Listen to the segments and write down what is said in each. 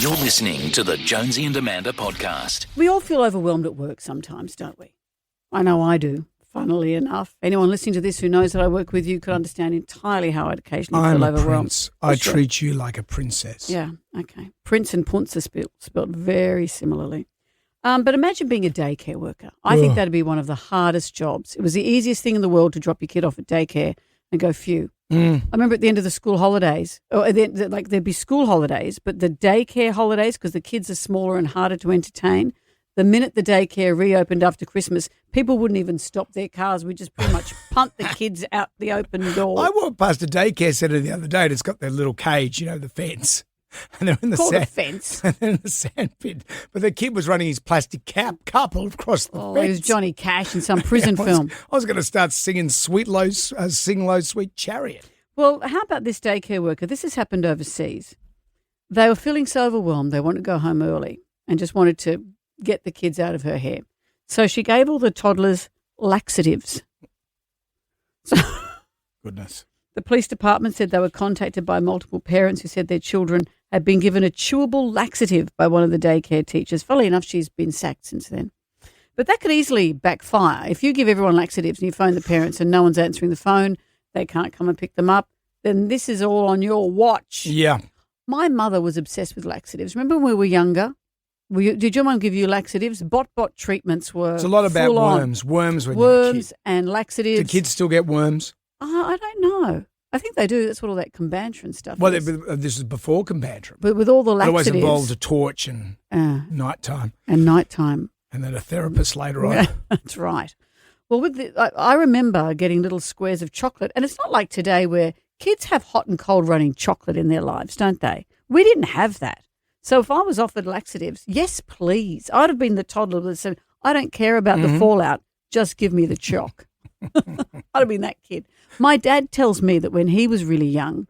You're listening to the Jonesy and Amanda podcast. We all feel overwhelmed at work sometimes, don't we? I know I do, funnily enough. Anyone listening to this who knows that I work with you could understand entirely how I'd occasionally feel overwhelmed. I'm a prince. I treat you like a princess. Yeah, okay. Prince and punce are spelled very similarly. But imagine being a daycare worker. I think that'd be one of the hardest jobs. It was the easiest thing in the world to drop your kid off at daycare and go, phew. I remember at the end of the school holidays, there'd be school holidays, but the daycare holidays, because the kids are smaller and harder to entertain, the minute the daycare reopened after Christmas, people wouldn't even stop their cars. We'd just pretty much punt the kids out the open door. I walked past a daycare centre the other day and it's got their little cage, the fence. And they're in the Called a fence. And they're in the sand pit. But the kid was running his plastic cup across the fence. It was Johnny Cash in some prison film. I was going to start singing Sing Low, Sweet Chariot. Well, how about this daycare worker? This has happened overseas. They were feeling so overwhelmed they wanted to go home early and just wanted to get the kids out of her hair. So she gave all the toddlers laxatives. Goodness. The police department said they were contacted by multiple parents who said their children had been given a chewable laxative by one of the daycare teachers. Funnily enough, she's been sacked since then. But that could easily backfire. If you give everyone laxatives and you phone the parents and no one's answering the phone, they can't come and pick them up, then this is all on your watch. Yeah. My mother was obsessed with laxatives. Remember when we were younger? Did your mum give you laxatives? Bot treatments were It's a lot about worms. Worms when you're a kid. And laxatives. Do kids still get worms? I don't know. I think they do. That's what all that Combantrin stuff Well, is. this is before Combantrin. But with all the laxatives. It always involved a torch and nighttime. And nighttime. And then a therapist later on. That's right. Well, I remember getting little squares of chocolate, and it's not like today where kids have hot and cold running chocolate in their lives, don't they? We didn't have that. So if I was offered laxatives, yes, please. I'd have been the toddler that said, I don't care about the fallout, just give me the choc. I'd have been that kid. My dad tells me that when he was really young,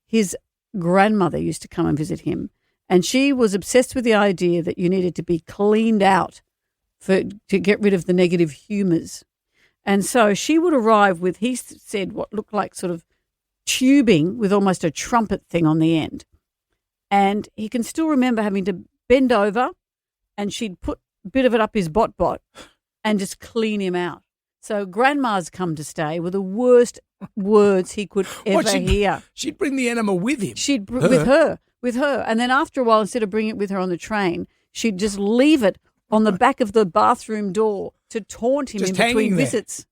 his grandmother used to come and visit him, and she was obsessed with the idea that you needed to be cleaned out to get rid of the negative humours. And so she would arrive with, he said, what looked like sort of tubing with almost a trumpet thing on the end. And he can still remember having to bend over and she'd put a bit of it up his bot and just clean him out. So grandma's come to stay were the worst words he could ever hear. She'd bring the enema with him. With her. And then after a while, instead of bringing it with her on the train, she'd just leave it on the back of the bathroom door to taunt him just in between there. visits.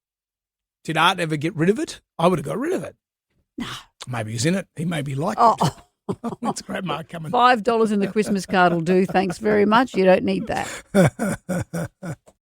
Did Art ever get rid of it? I would have got rid of it. No. Maybe he's in it. He maybe liked it. That's grandma coming. $5 in the Christmas card will do. Thanks very much. You don't need that.